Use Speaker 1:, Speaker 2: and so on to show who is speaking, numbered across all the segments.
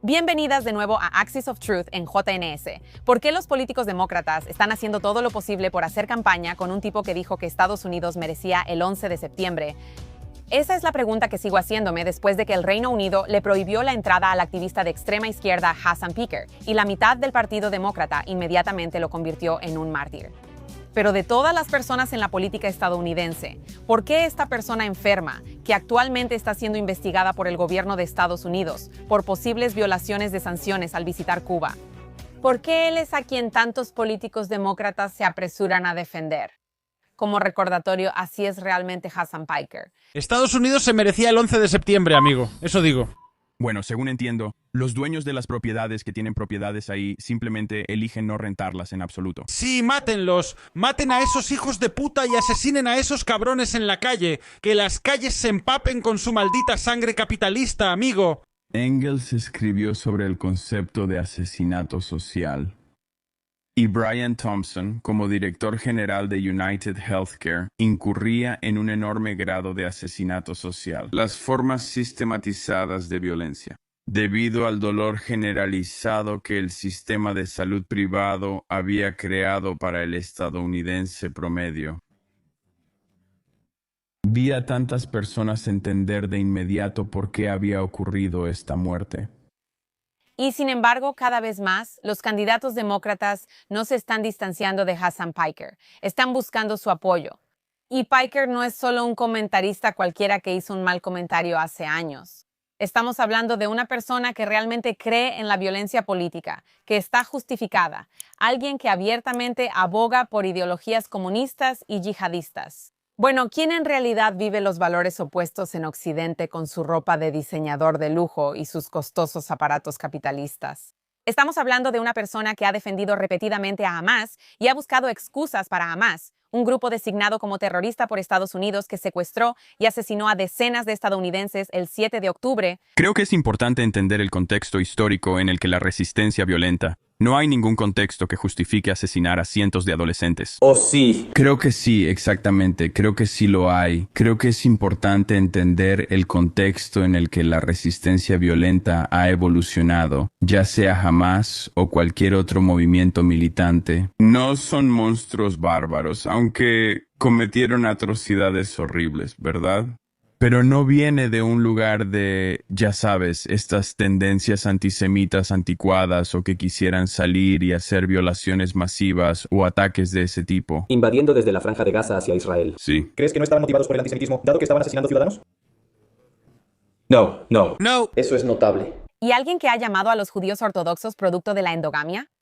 Speaker 1: Bienvenidas de nuevo a Axis of Truth en JNS. ¿Por qué los políticos demócratas están haciendo todo lo posible por hacer campaña con un tipo que dijo que Estados Unidos merecía el 11 de septiembre? Esa es la pregunta que sigo haciéndome después de que el Reino Unido le prohibió la entrada al activista de extrema izquierda Hassan Piker y la mitad del Partido Demócrata inmediatamente lo convirtió en un mártir. Pero de todas las personas en la política estadounidense, ¿por qué esta persona enferma, que actualmente está siendo investigada por el gobierno de Estados Unidos por posibles violaciones de sanciones al visitar Cuba? ¿Por qué él es a quien tantos políticos demócratas se apresuran a defender? Como recordatorio, así es realmente Hassan Piker.
Speaker 2: Estados Unidos se merecía el 11 de septiembre, amigo. Eso digo.
Speaker 3: Bueno, según entiendo, los dueños de las propiedades que tienen propiedades ahí simplemente eligen no rentarlas en absoluto.
Speaker 2: Sí, mátenlos. Maten a esos hijos de puta y asesinen a esos cabrones en la calle. Que las calles se empapen con su maldita sangre capitalista, amigo.
Speaker 3: Engels escribió sobre el concepto de asesinato social. Y Brian Thompson, como director general de United Healthcare, incurría en un enorme grado de asesinato social. Las formas sistematizadas de violencia, debido al dolor generalizado que el sistema de salud privado había creado para el estadounidense promedio. Vi a tantas personas entender de inmediato por qué había ocurrido esta muerte.
Speaker 1: Y sin embargo, cada vez más, los candidatos demócratas no se están distanciando de Hassan Piker, están buscando su apoyo. Y Piker no es solo un comentarista cualquiera que hizo un mal comentario hace años. Estamos hablando de una persona que realmente cree en la violencia política, que está justificada, alguien que abiertamente aboga por ideologías comunistas y yihadistas. Bueno, ¿quién en realidad vive los valores opuestos en Occidente con su ropa de diseñador de lujo y sus costosos aparatos capitalistas? Estamos hablando de una persona que ha defendido repetidamente a Hamás y ha buscado excusas para Hamás, un grupo designado como terrorista por Estados Unidos que secuestró y asesinó a decenas de estadounidenses el 7 de octubre.
Speaker 3: Creo que es importante entender el contexto histórico en el que la resistencia violenta. No hay ningún contexto que justifique asesinar a cientos de adolescentes.
Speaker 4: ¿O sí?
Speaker 3: Creo que sí, exactamente. Creo que sí lo hay. Creo que es importante entender el contexto en el que la resistencia violenta ha evolucionado, ya sea Hamás o cualquier otro movimiento militante. No son monstruos bárbaros, aunque cometieron atrocidades horribles, ¿verdad? Pero no viene de un lugar de, ya sabes, estas tendencias antisemitas anticuadas o que quisieran salir y hacer violaciones masivas o ataques de ese tipo.
Speaker 4: Invadiendo desde la Franja de Gaza hacia Israel.
Speaker 3: Sí.
Speaker 4: ¿Crees que no estaban motivados por el antisemitismo, dado que estaban asesinando ciudadanos? No.
Speaker 2: No.
Speaker 4: Eso es notable.
Speaker 1: ¿Y alguien que ha llamado a los judíos ortodoxos producto de la endogamia?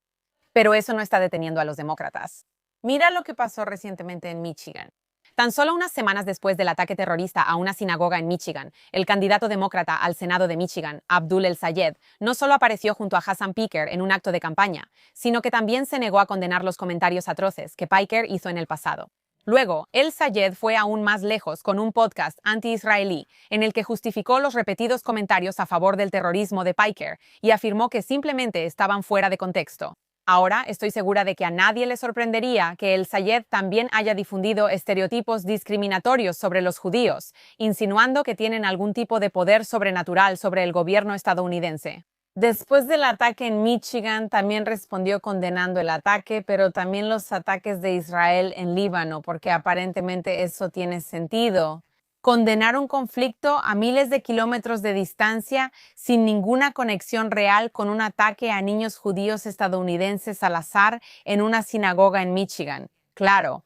Speaker 1: Pero eso no está deteniendo a los demócratas. Mira lo que pasó recientemente en Michigan. Tan solo unas semanas después del ataque terrorista a una sinagoga en Michigan, el candidato demócrata al Senado de Michigan, Abdul El-Sayed, no solo apareció junto a Hassan Piker en un acto de campaña, sino que también se negó a condenar los comentarios atroces que Piker hizo en el pasado. Luego, El-Sayed fue aún más lejos con un podcast anti-israelí en el que justificó los repetidos comentarios a favor del terrorismo de Piker y afirmó que simplemente estaban fuera de contexto. Ahora estoy segura de que a nadie le sorprendería que El-Sayed también haya difundido estereotipos discriminatorios sobre los judíos, insinuando que tienen algún tipo de poder sobrenatural sobre el gobierno estadounidense. Después del ataque en Michigan, también respondió condenando el ataque, pero también los ataques de Israel en Líbano, porque aparentemente eso tiene sentido. Condenar un conflicto a miles de kilómetros de distancia sin ninguna conexión real con un ataque a niños judíos estadounidenses al azar en una sinagoga en Michigan. Claro.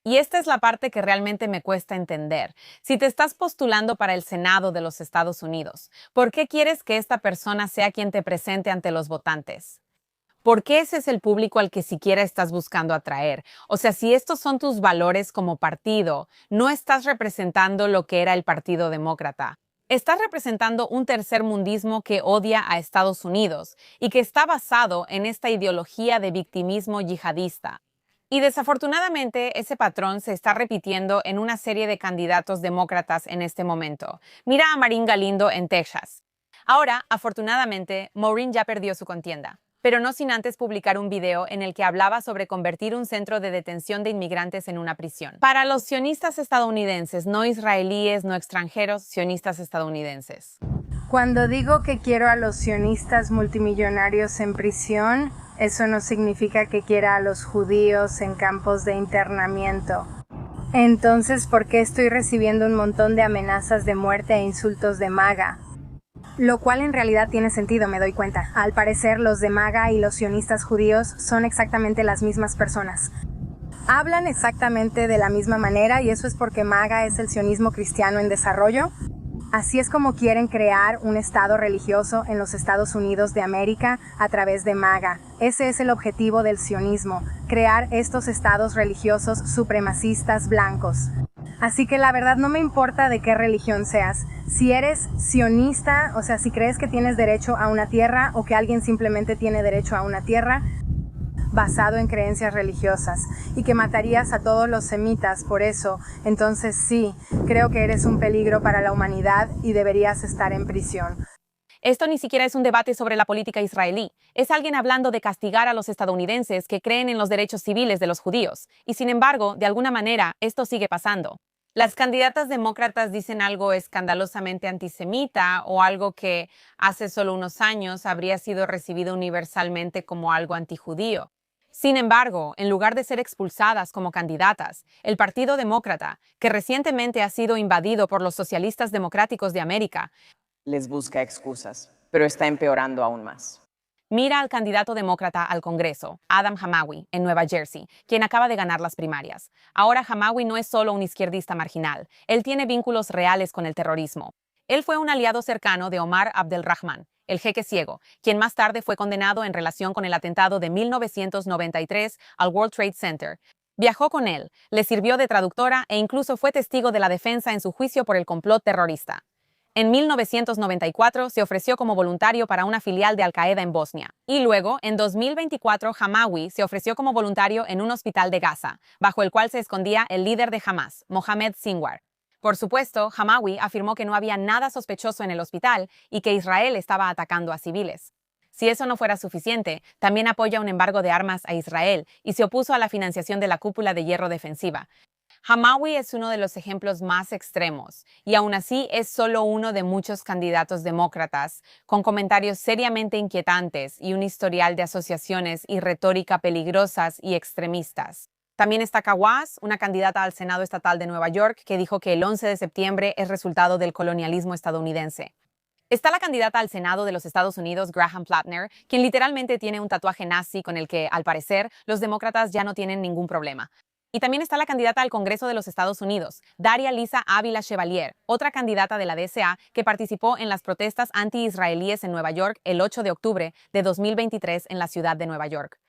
Speaker 1: Y esta es la parte que realmente me cuesta entender. Si te estás postulando para el Senado de los Estados Unidos, ¿por qué quieres que esta persona sea quien te presente ante los votantes? ¿Por qué ese es el público al que siquiera estás buscando atraer? O sea, si estos son tus valores como partido, no estás representando lo que era el Partido Demócrata. Estás representando un tercermundismo que odia a Estados Unidos y que está basado en esta ideología de victimismo yihadista. Y desafortunadamente, ese patrón se está repitiendo en una serie de candidatos demócratas en este momento. Mira a Maureen Galindo en Texas. Ahora, afortunadamente, Maureen ya perdió su contienda, pero no sin antes publicar un video en el que hablaba sobre convertir un centro de detención de inmigrantes en una prisión. Para los sionistas estadounidenses, no israelíes, no extranjeros, sionistas estadounidenses.
Speaker 5: Cuando digo que quiero a los sionistas multimillonarios en prisión, eso no significa que quiera a los judíos en campos de internamiento. Entonces, ¿por qué estoy recibiendo un montón de amenazas de muerte e insultos de MAGA? Lo cual en realidad tiene sentido, me doy cuenta. Al parecer, los de MAGA y los sionistas judíos son exactamente las mismas personas. Hablan exactamente de la misma manera y eso es porque MAGA es el sionismo cristiano en desarrollo. Así es como quieren crear un estado religioso en los Estados Unidos de América a través de MAGA. Ese es el objetivo del sionismo, crear estos estados religiosos supremacistas blancos. Así que la verdad no me importa de qué religión seas. Si eres sionista, o sea, si crees que tienes derecho a una tierra o que alguien simplemente tiene derecho a una tierra basado en creencias religiosas y que matarías a todos los semitas por eso, entonces sí, creo que eres un peligro para la humanidad y deberías estar en prisión.
Speaker 1: Esto ni siquiera es un debate sobre la política israelí. Es alguien hablando de castigar a los estadounidenses que creen en los derechos civiles de los judíos. Y sin embargo, de alguna manera, esto sigue pasando. Las candidatas demócratas dicen algo escandalosamente antisemita o algo que hace solo unos años habría sido recibido universalmente como algo antijudío. Sin embargo, en lugar de ser expulsadas como candidatas, el Partido Demócrata, que recientemente ha sido invadido por los socialistas democráticos de América,
Speaker 6: les busca excusas, pero está empeorando aún más.
Speaker 1: mira al candidato demócrata al Congreso, Adam Hamawi, en Nueva Jersey, quien acaba de ganar las primarias. Ahora Hamawi no es solo un izquierdista marginal, él tiene vínculos reales con el terrorismo. Él fue un aliado cercano de Omar Abdelrahman, el jeque ciego, quien más tarde fue condenado en relación con el atentado de 1993 al World Trade Center. Viajó con él, le sirvió de traductora e incluso fue testigo de la defensa en su juicio por el complot terrorista. En 1994 se ofreció como voluntario para una filial de Al-Qaeda en Bosnia. Y luego, en 2024, Hamawi se ofreció como voluntario en un hospital de Gaza, bajo el cual se escondía el líder de Hamas, Mohamed Sinwar. Por supuesto, Hamawi afirmó que no había nada sospechoso en el hospital y que Israel estaba atacando a civiles. Si eso no fuera suficiente, también apoya un embargo de armas a Israel y se opuso a la financiación de la cúpula de hierro defensiva. Hamawi es uno de los ejemplos más extremos y aún así es solo uno de muchos candidatos demócratas con comentarios seriamente inquietantes y un historial de asociaciones y retórica peligrosas y extremistas. También está Kawaz, una candidata al Senado estatal de Nueva York, que dijo que el 11 de septiembre es resultado del colonialismo estadounidense. Está la candidata al Senado de los Estados Unidos, Graham Plattner, quien literalmente tiene un tatuaje nazi con el que, al parecer, los demócratas ya no tienen ningún problema. Y también está la candidata al Congreso de los Estados Unidos, Daria Lisa Ávila Chevalier, otra candidata de la DSA que participó en las protestas anti-israelíes en Nueva York el 8 de octubre de 2023 en la ciudad de Nueva York.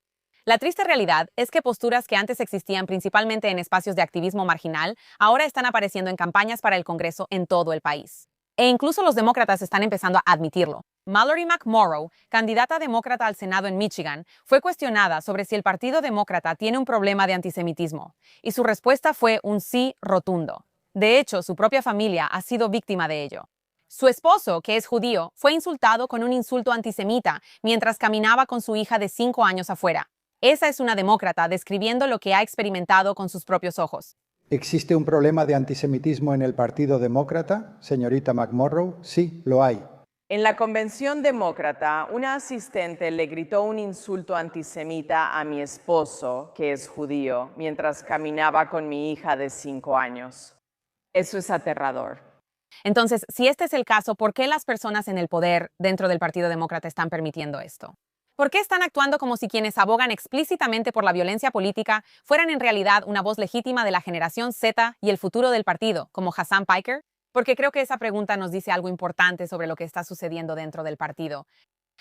Speaker 1: La triste realidad es que posturas que antes existían principalmente en espacios de activismo marginal, ahora están apareciendo en campañas para el Congreso en todo el país. E incluso los demócratas están empezando a admitirlo. Mallory McMorrow, candidata demócrata al Senado en Michigan, fue cuestionada sobre si el Partido Demócrata tiene un problema de antisemitismo, y su respuesta fue un sí rotundo. De hecho, su propia familia ha sido víctima de ello. Su esposo, que es judío, fue insultado con un insulto antisemita mientras caminaba con su hija de 5 años afuera. Esa es una demócrata describiendo lo que ha experimentado con sus propios ojos.
Speaker 7: ¿Existe un problema de antisemitismo en el Partido Demócrata, señorita McMorrow? Sí, lo hay.
Speaker 6: En la convención demócrata, una asistente le gritó un insulto antisemita a mi esposo, que es judío, mientras caminaba con mi hija de 5 años. Eso es aterrador.
Speaker 1: Entonces, si este es el caso, ¿por qué las personas en el poder dentro del Partido Demócrata están permitiendo esto? ¿Por qué están actuando como si quienes abogan explícitamente por la violencia política fueran en realidad una voz legítima de la generación Z y el futuro del partido, como Hassan Piker? Porque creo que esa pregunta nos dice algo importante sobre lo que está sucediendo dentro del partido.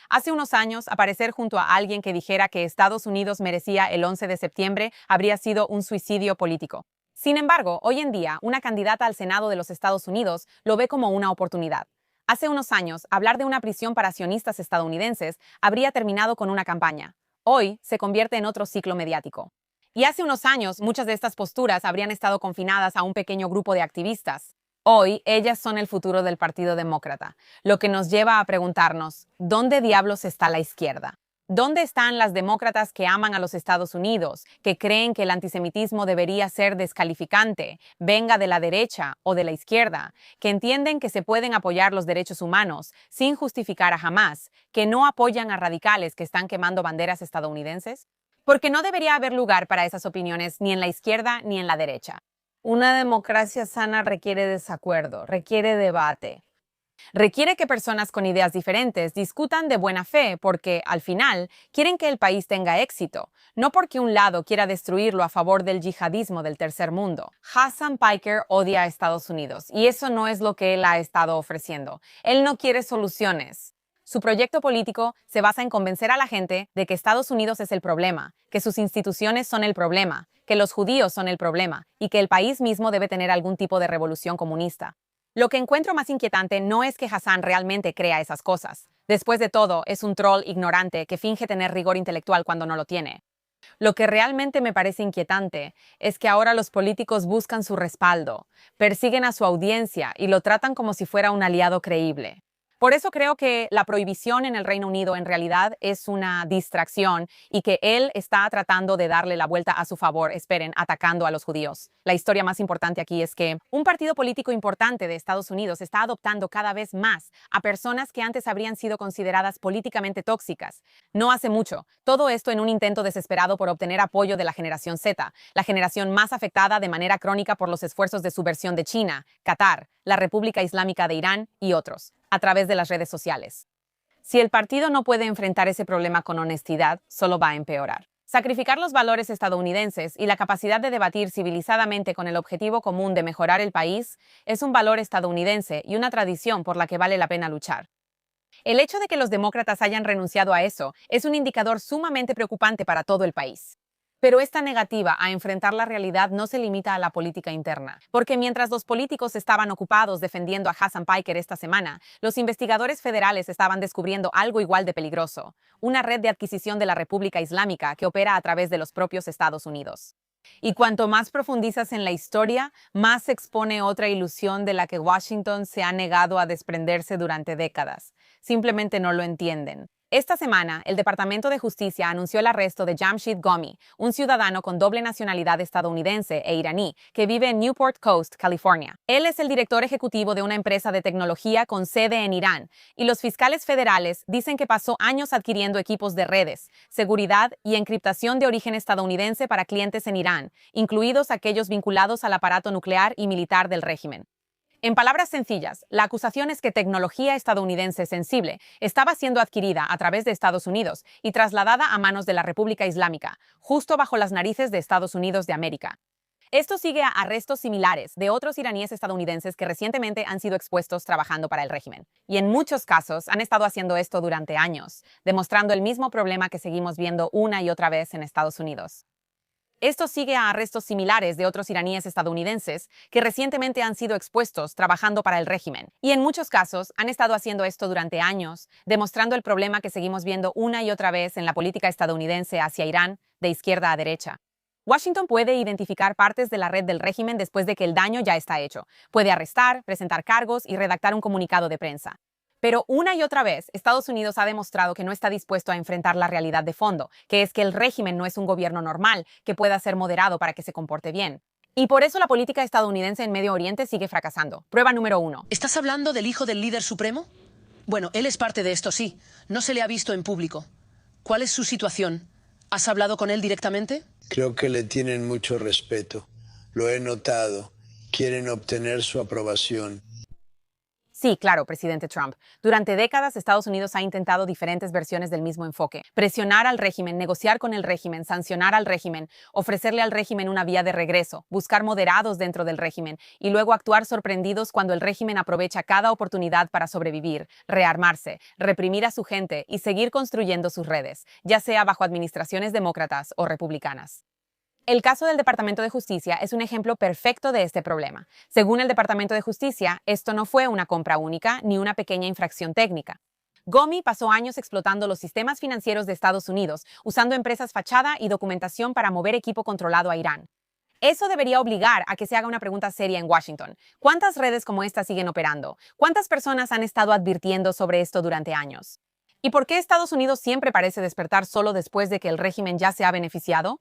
Speaker 1: Hace unos años, aparecer junto a alguien que dijera que Estados Unidos merecía el 11 de septiembre habría sido un suicidio político. Sin embargo, hoy en día, una candidata al Senado de los Estados Unidos lo ve como una oportunidad. Hace unos años, hablar de una prisión para sionistas estadounidenses habría terminado con una campaña. Hoy se convierte en otro ciclo mediático. Y hace unos años, muchas de estas posturas habrían estado confinadas a un pequeño grupo de activistas. Hoy, ellas son el futuro del Partido Demócrata, lo que nos lleva a preguntarnos, ¿dónde diablos está la izquierda? ¿Dónde están las demócratas que aman a los Estados Unidos, que creen que el antisemitismo debería ser descalificante, venga de la derecha o de la izquierda, que entienden que se pueden apoyar los derechos humanos sin justificar a Hamás, que no apoyan a radicales que están quemando banderas estadounidenses? Porque no debería haber lugar para esas opiniones ni en la izquierda ni en la derecha. Una democracia sana requiere desacuerdo, requiere debate. Requiere que personas con ideas diferentes discutan de buena fe porque, al final, quieren que el país tenga éxito, no porque un lado quiera destruirlo a favor del yihadismo del tercer mundo. Hassan Piker odia a Estados Unidos y eso no es lo que él ha estado ofreciendo. Él no quiere soluciones. Su proyecto político se basa en convencer a la gente de que Estados Unidos es el problema, que sus instituciones son el problema, que los judíos son el problema y que el país mismo debe tener algún tipo de revolución comunista. Lo que encuentro más inquietante no es que Hassan realmente crea esas cosas. Después de todo, es un troll ignorante que finge tener rigor intelectual cuando no lo tiene. Lo que realmente me parece inquietante es que ahora los políticos buscan su respaldo, persiguen a su audiencia y lo tratan como si fuera un aliado creíble. Por eso creo que la prohibición en el Reino Unido en realidad es una distracción y que él está tratando de darle la vuelta a su favor, atacando a los judíos. La historia más importante aquí es que un partido político importante de Estados Unidos está adoptando cada vez más a personas que antes habrían sido consideradas políticamente tóxicas. No hace mucho, todo esto en un intento desesperado por obtener apoyo de la generación Z, la generación más afectada de manera crónica por los esfuerzos de subversión de China, Qatar, la República Islámica de Irán y otros, a través de las redes sociales. Si el partido no puede enfrentar ese problema con honestidad, solo va a empeorar. Sacrificar los valores estadounidenses y la capacidad de debatir civilizadamente con el objetivo común de mejorar el país es un valor estadounidense y una tradición por la que vale la pena luchar. El hecho de que los demócratas hayan renunciado a eso es un indicador sumamente preocupante para todo el país. Pero esta negativa a enfrentar la realidad no se limita a la política interna, porque mientras los políticos estaban ocupados defendiendo a Hassan Piker esta semana, los investigadores federales estaban descubriendo algo igual de peligroso, una red de adquisición de la República Islámica que opera a través de los propios Estados Unidos. Y cuanto más profundizas en la historia, más se expone otra ilusión de la que Washington se ha negado a desprenderse durante décadas. Simplemente no lo entienden. Esta semana, el Departamento de Justicia anunció el arresto de Jamshid Ghomi, un ciudadano con doble nacionalidad estadounidense e iraní que vive en Newport Coast, California. Él es el director ejecutivo de una empresa de tecnología con sede en Irán, y los fiscales federales dicen que pasó años adquiriendo equipos de redes, seguridad y encriptación de origen estadounidense para clientes en Irán, incluidos aquellos vinculados al aparato nuclear y militar del régimen. En palabras sencillas, la acusación es que tecnología estadounidense sensible estaba siendo adquirida a través de Estados Unidos y trasladada a manos de la República Islámica, justo bajo las narices de Estados Unidos de América. Esto sigue a arrestos similares de otros iraníes estadounidenses que recientemente han sido expuestos trabajando para el régimen. Y en muchos casos han estado haciendo esto durante años, demostrando el mismo problema que seguimos viendo una y otra vez en Estados Unidos. Esto sigue a arrestos similares de otros iraníes estadounidenses que recientemente han sido expuestos trabajando para el régimen. Y en muchos casos han estado haciendo esto durante años, demostrando el problema que seguimos viendo una y otra vez en la política estadounidense hacia Irán, de izquierda a derecha. Washington puede identificar partes de la red del régimen después de que el daño ya está hecho. Puede arrestar, presentar cargos y redactar un comunicado de prensa. Pero una y otra vez, Estados Unidos ha demostrado que no está dispuesto a enfrentar la realidad de fondo, que es que el régimen no es un gobierno normal que pueda ser moderado para que se comporte bien. Y por eso la política estadounidense en Medio Oriente sigue fracasando. Prueba número 1.
Speaker 8: ¿Estás hablando del hijo del líder supremo? Bueno, él es parte de esto, sí. No se le ha visto en público. ¿Cuál es su situación? ¿Has hablado con él directamente?
Speaker 9: Creo que le tienen mucho respeto. Lo he notado. Quieren obtener su aprobación.
Speaker 1: Sí, claro, presidente Trump. Durante décadas, Estados Unidos ha intentado diferentes versiones del mismo enfoque. Presionar al régimen, negociar con el régimen, sancionar al régimen, ofrecerle al régimen una vía de regreso, buscar moderados dentro del régimen y luego actuar sorprendidos cuando el régimen aprovecha cada oportunidad para sobrevivir, rearmarse, reprimir a su gente y seguir construyendo sus redes, ya sea bajo administraciones demócratas o republicanas. El caso del Departamento de Justicia es un ejemplo perfecto de este problema. Según el Departamento de Justicia, esto no fue una compra única ni una pequeña infracción técnica. Ghomi pasó años explotando los sistemas financieros de Estados Unidos, usando empresas fachada y documentación para mover equipo controlado a Irán. Eso debería obligar a que se haga una pregunta seria en Washington. ¿Cuántas redes como esta siguen operando? ¿Cuántas personas han estado advirtiendo sobre esto durante años? ¿Y por qué Estados Unidos siempre parece despertar solo después de que el régimen ya se ha beneficiado?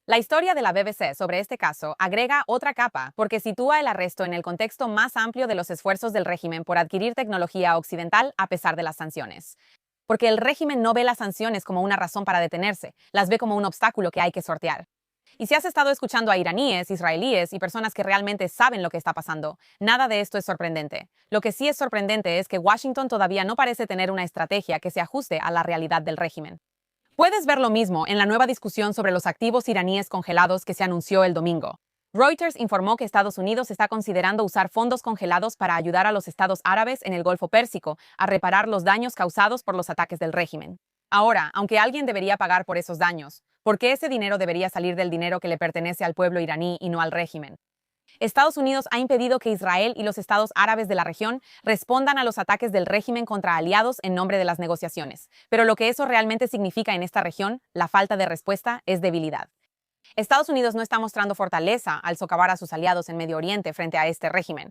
Speaker 1: La historia de la BBC sobre este caso agrega otra capa porque sitúa el arresto en el contexto más amplio de los esfuerzos del régimen por adquirir tecnología occidental a pesar de las sanciones. Porque el régimen no ve las sanciones como una razón para detenerse, las ve como un obstáculo que hay que sortear. Y si has estado escuchando a iraníes, israelíes y personas que realmente saben lo que está pasando, nada de esto es sorprendente. Lo que sí es sorprendente es que Washington todavía no parece tener una estrategia que se ajuste a la realidad del régimen. Puedes ver lo mismo en la nueva discusión sobre los activos iraníes congelados que se anunció el domingo. Reuters informó que Estados Unidos está considerando usar fondos congelados para ayudar a los estados árabes en el Golfo Pérsico a reparar los daños causados por los ataques del régimen. Ahora, aunque alguien debería pagar por esos daños, ¿por qué ese dinero debería salir del dinero que le pertenece al pueblo iraní y no al régimen? Estados Unidos ha impedido que Israel y los estados árabes de la región respondan a los ataques del régimen contra aliados en nombre de las negociaciones. Pero lo que eso realmente significa en esta región, la falta de respuesta, es debilidad. Estados Unidos no está mostrando fortaleza al socavar a sus aliados en Medio Oriente frente a este régimen.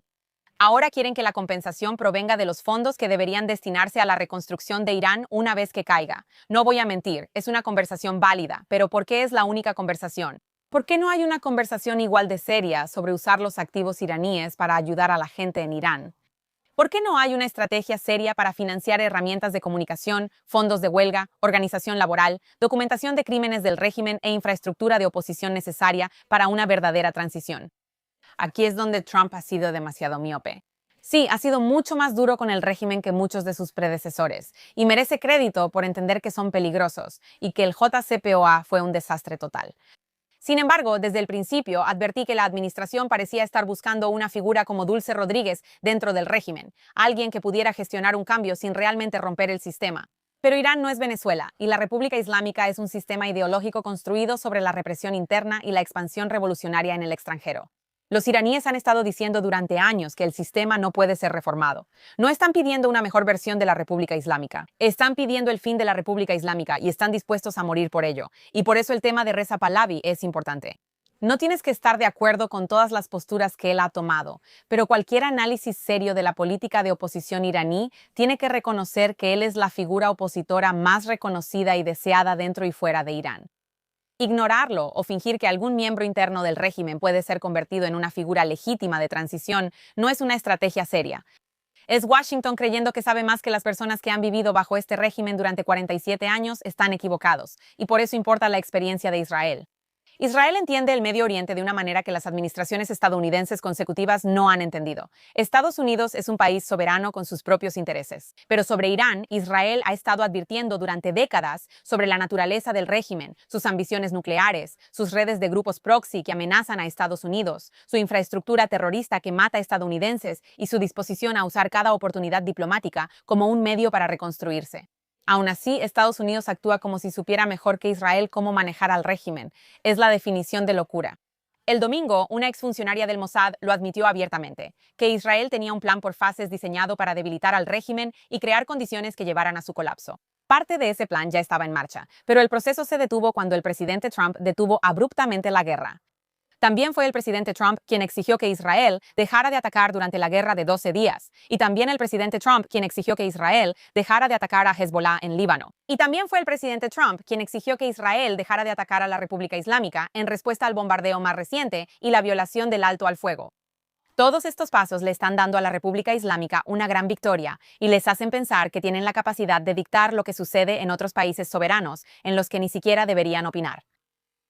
Speaker 1: Ahora quieren que la compensación provenga de los fondos que deberían destinarse a la reconstrucción de Irán una vez que caiga. No voy a mentir, es una conversación válida, pero ¿por qué es la única conversación? ¿Por qué no hay una conversación igual de seria sobre usar los activos iraníes para ayudar a la gente en Irán? ¿Por qué no hay una estrategia seria para financiar herramientas de comunicación, fondos de huelga, organización laboral, documentación de crímenes del régimen e infraestructura de oposición necesaria para una verdadera transición? Aquí es donde Trump ha sido demasiado miope. Sí, ha sido mucho más duro con el régimen que muchos de sus predecesores, y merece crédito por entender que son peligrosos y que el JCPOA fue un desastre total. Sin embargo, desde el principio advertí que la administración parecía estar buscando una figura como Dulce Rodríguez dentro del régimen, alguien que pudiera gestionar un cambio sin realmente romper el sistema. Pero Irán no es Venezuela, y la República Islámica es un sistema ideológico construido sobre la represión interna y la expansión revolucionaria en el extranjero. Los iraníes han estado diciendo durante años que el sistema no puede ser reformado. No están pidiendo una mejor versión de la República Islámica. Están pidiendo el fin de la República Islámica y están dispuestos a morir por ello. Y por eso el tema de Reza Pahlavi es importante. No tienes que estar de acuerdo con todas las posturas que él ha tomado, pero cualquier análisis serio de la política de oposición iraní tiene que reconocer que él es la figura opositora más reconocida y deseada dentro y fuera de Irán. Ignorarlo o fingir que algún miembro interno del régimen puede ser convertido en una figura legítima de transición no es una estrategia seria. Es Washington creyendo que sabe más que las personas que han vivido bajo este régimen durante 47 años están equivocados, y por eso importa la experiencia de Israel. Israel entiende el Medio Oriente de una manera que las administraciones estadounidenses consecutivas no han entendido. Estados Unidos es un país soberano con sus propios intereses. Pero sobre Irán, Israel ha estado advirtiendo durante décadas sobre la naturaleza del régimen, sus ambiciones nucleares, sus redes de grupos proxy que amenazan a Estados Unidos, su infraestructura terrorista que mata a estadounidenses y su disposición a usar cada oportunidad diplomática como un medio para reconstruirse. Aún así, Estados Unidos actúa como si supiera mejor que Israel cómo manejar al régimen. Es la definición de locura. El domingo, una exfuncionaria del Mossad lo admitió abiertamente, que Israel tenía un plan por fases diseñado para debilitar al régimen y crear condiciones que llevaran a su colapso. Parte de ese plan ya estaba en marcha, pero el proceso se detuvo cuando el presidente Trump detuvo abruptamente la guerra. También fue el presidente Trump quien exigió que Israel dejara de atacar durante la guerra de 12 días. Y también el presidente Trump quien exigió que Israel dejara de atacar a Hezbollah en Líbano. Y también fue el presidente Trump quien exigió que Israel dejara de atacar a la República Islámica en respuesta al bombardeo más reciente y la violación del alto al fuego. Todos estos pasos le están dando a la República Islámica una gran victoria y les hacen pensar que tienen la capacidad de dictar lo que sucede en otros países soberanos en los que ni siquiera deberían opinar.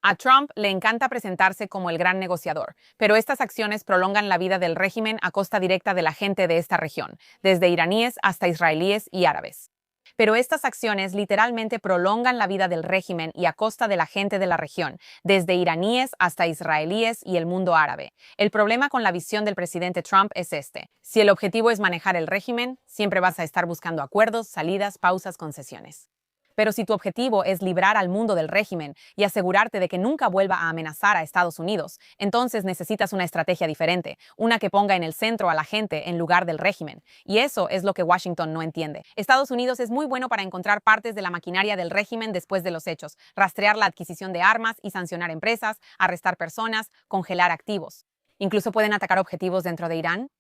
Speaker 1: A Trump le encanta presentarse como el gran negociador, pero estas acciones prolongan la vida del régimen a costa directa de la gente de esta región, desde iraníes hasta israelíes y árabes. Pero estas acciones literalmente prolongan la vida del régimen y a costa de la gente de la región, desde iraníes hasta israelíes y el mundo árabe. El problema con la visión del presidente Trump es este. Si el objetivo es manejar el régimen, siempre vas a estar buscando acuerdos, salidas, pausas, concesiones. Pero si tu objetivo es librar al mundo del régimen y asegurarte de que nunca vuelva a amenazar a Estados Unidos, entonces necesitas una estrategia diferente, una que ponga en el centro a la gente en lugar del régimen. Y eso es lo que Washington no entiende. Estados Unidos es muy bueno para encontrar partes de la maquinaria del régimen después de los hechos, rastrear la adquisición de armas y sancionar empresas, arrestar personas, congelar activos. Incluso pueden atacar objetivos dentro de Irán.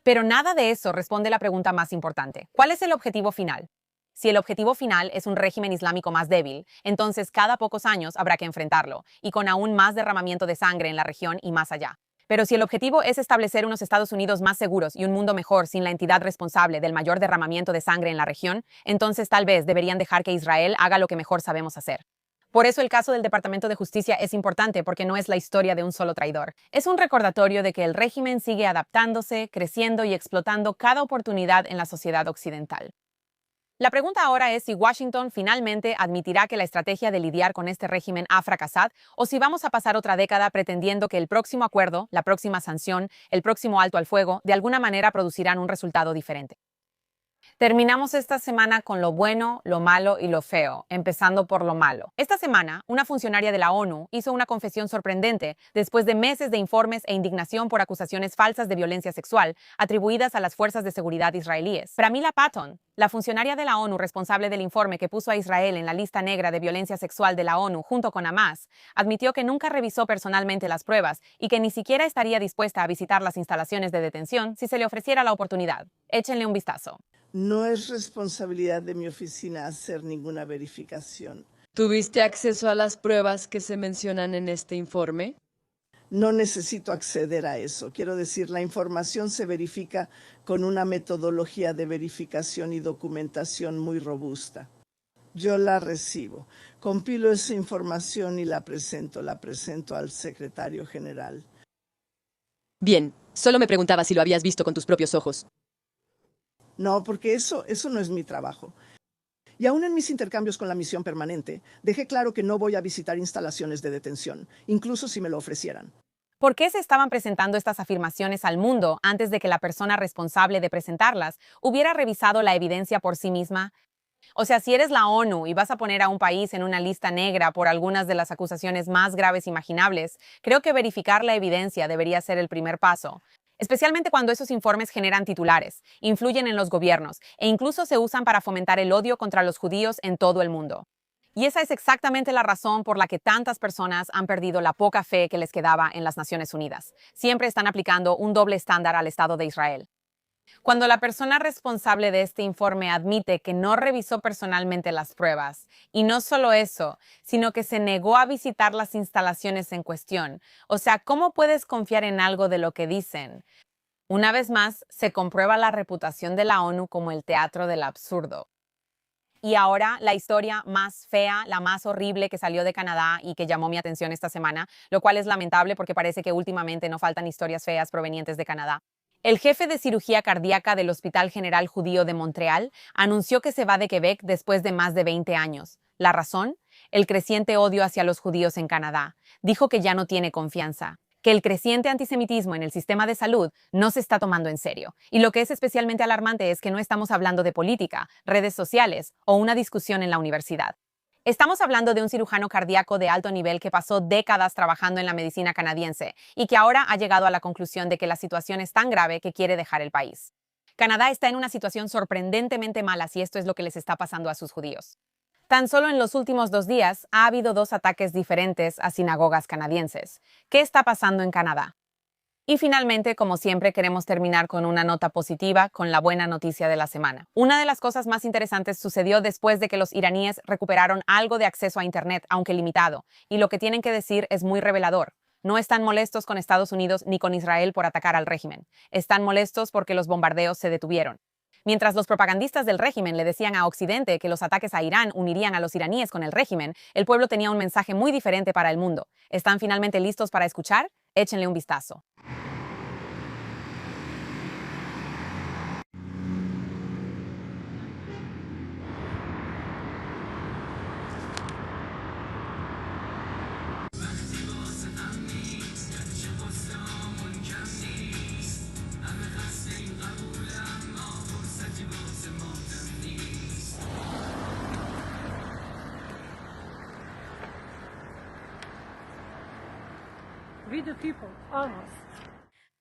Speaker 1: Pero nada de eso responde la pregunta más importante. ¿Cuál es el objetivo final? Si el objetivo final es un régimen islámico más débil, entonces cada pocos años habrá que enfrentarlo, y con aún más derramamiento de sangre en la región y más allá. Pero si el objetivo es establecer unos Estados Unidos más seguros y un mundo mejor sin la entidad responsable del mayor derramamiento de sangre en la región, entonces tal vez deberían dejar que Israel haga lo que mejor sabemos hacer. Por eso el caso del Departamento de Justicia es importante, porque no es la historia de un solo traidor. Es un recordatorio de que el régimen sigue adaptándose, creciendo y explotando cada oportunidad en la sociedad occidental. La pregunta ahora es si Washington finalmente admitirá que la estrategia de lidiar con este régimen ha fracasado, o si vamos a pasar otra década pretendiendo que el próximo acuerdo, la próxima sanción, el próximo alto al fuego, de alguna manera producirán un resultado diferente. Terminamos esta semana con lo bueno, lo malo y lo feo, empezando por lo malo. Esta semana, una funcionaria de la ONU hizo una confesión sorprendente después de meses de informes e indignación por acusaciones falsas de violencia sexual atribuidas a las fuerzas de seguridad israelíes. Pramila Patten, la funcionaria de la ONU responsable del informe que puso a Israel en la lista negra de violencia sexual de la ONU junto con Hamas, admitió que nunca revisó personalmente las pruebas y que ni siquiera estaría dispuesta a visitar las instalaciones de detención si se le ofreciera la oportunidad. Échenle un vistazo.
Speaker 10: No es responsabilidad de mi oficina hacer ninguna verificación.
Speaker 11: ¿Tuviste acceso a las pruebas que se mencionan en este informe?
Speaker 10: No necesito acceder a eso. Quiero decir, la información se verifica con una metodología de verificación y documentación muy robusta. Yo la recibo, compilo esa información y la presento al secretario general.
Speaker 11: Bien, solo me preguntaba si lo habías visto con tus propios ojos.
Speaker 10: No, porque eso no es mi trabajo. Y aún en mis intercambios con la misión permanente, dejé claro que no voy a visitar instalaciones de detención, incluso si me lo ofrecieran.
Speaker 1: ¿Por qué se estaban presentando estas afirmaciones al mundo antes de que la persona responsable de presentarlas hubiera revisado la evidencia por sí misma? O sea, si eres la ONU y vas a poner a un país en una lista negra por algunas de las acusaciones más graves imaginables, creo que verificar la evidencia debería ser el primer paso. Especialmente cuando esos informes generan titulares, influyen en los gobiernos e incluso se usan para fomentar el odio contra los judíos en todo el mundo. Y esa es exactamente la razón por la que tantas personas han perdido la poca fe que les quedaba en las Naciones Unidas. Siempre están aplicando un doble estándar al Estado de Israel. Cuando la persona responsable de este informe admite que no revisó personalmente las pruebas, y no solo eso, sino que se negó a visitar las instalaciones en cuestión, o sea, ¿cómo puedes confiar en algo de lo que dicen? Una vez más, se comprueba la reputación de la ONU como el teatro del absurdo. Y ahora, la historia más fea, la más horrible que salió de Canadá y que llamó mi atención esta semana, lo cual es lamentable porque parece que últimamente no faltan historias feas provenientes de Canadá. El jefe de cirugía cardíaca del Hospital General Judío de Montreal anunció que se va de Quebec después de más de 20 años. ¿La razón? El creciente odio hacia los judíos en Canadá. Dijo que ya no tiene confianza, que el creciente antisemitismo en el sistema de salud no se está tomando en serio. Y lo que es especialmente alarmante es que no estamos hablando de política, redes sociales o una discusión en la universidad. Estamos hablando de un cirujano cardíaco de alto nivel que pasó décadas trabajando en la medicina canadiense y que ahora ha llegado a la conclusión de que la situación es tan grave que quiere dejar el país. Canadá está en una situación sorprendentemente mala si esto es lo que les está pasando a sus judíos. Tan solo en los últimos 2 días ha habido 2 ataques diferentes a sinagogas canadienses. ¿Qué está pasando en Canadá? Y finalmente, como siempre, queremos terminar con una nota positiva, con la buena noticia de la semana. Una de las cosas más interesantes sucedió después de que los iraníes recuperaron algo de acceso a Internet, aunque limitado, y lo que tienen que decir es muy revelador. No están molestos con Estados Unidos ni con Israel por atacar al régimen. Están molestos porque los bombardeos se detuvieron. Mientras los propagandistas del régimen le decían a Occidente que los ataques a Irán unirían a los iraníes con el régimen, el pueblo tenía un mensaje muy diferente para el mundo. ¿Están finalmente listos para escuchar? Échenle un vistazo.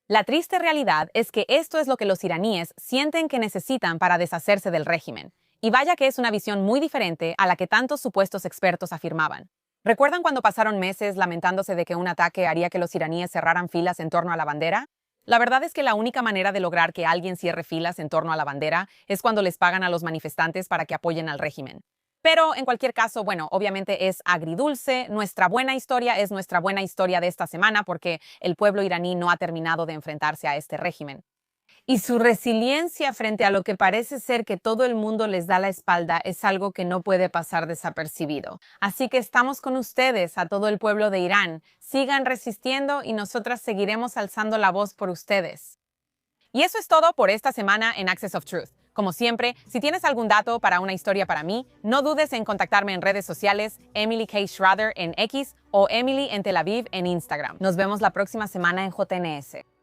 Speaker 1: La triste realidad es que esto es lo que los iraníes sienten que necesitan para deshacerse del régimen. Y vaya que es una visión muy diferente a la que tantos supuestos expertos afirmaban. ¿Recuerdan cuando pasaron meses lamentándose de que un ataque haría que los iraníes cerraran filas en torno a la bandera? La verdad es que la única manera de lograr que alguien cierre filas en torno a la bandera es cuando les pagan a los manifestantes para que apoyen al régimen. Pero en cualquier caso, bueno, obviamente es agridulce. Nuestra buena historia es nuestra buena historia de esta semana porque el pueblo iraní no ha terminado de enfrentarse a este régimen. Y su resiliencia frente a lo que parece ser que todo el mundo les da la espalda es algo que no puede pasar desapercibido. Así que estamos con ustedes, a todo el pueblo de Irán. Sigan resistiendo y nosotras seguiremos alzando la voz por ustedes. Y eso es todo por esta semana en Access of Truth. Como siempre, si tienes algún dato para una historia para mí, no dudes en contactarme en redes sociales, Emily K. Schrader en X o Emily en Tel Aviv en Instagram. Nos vemos la próxima semana en JNS.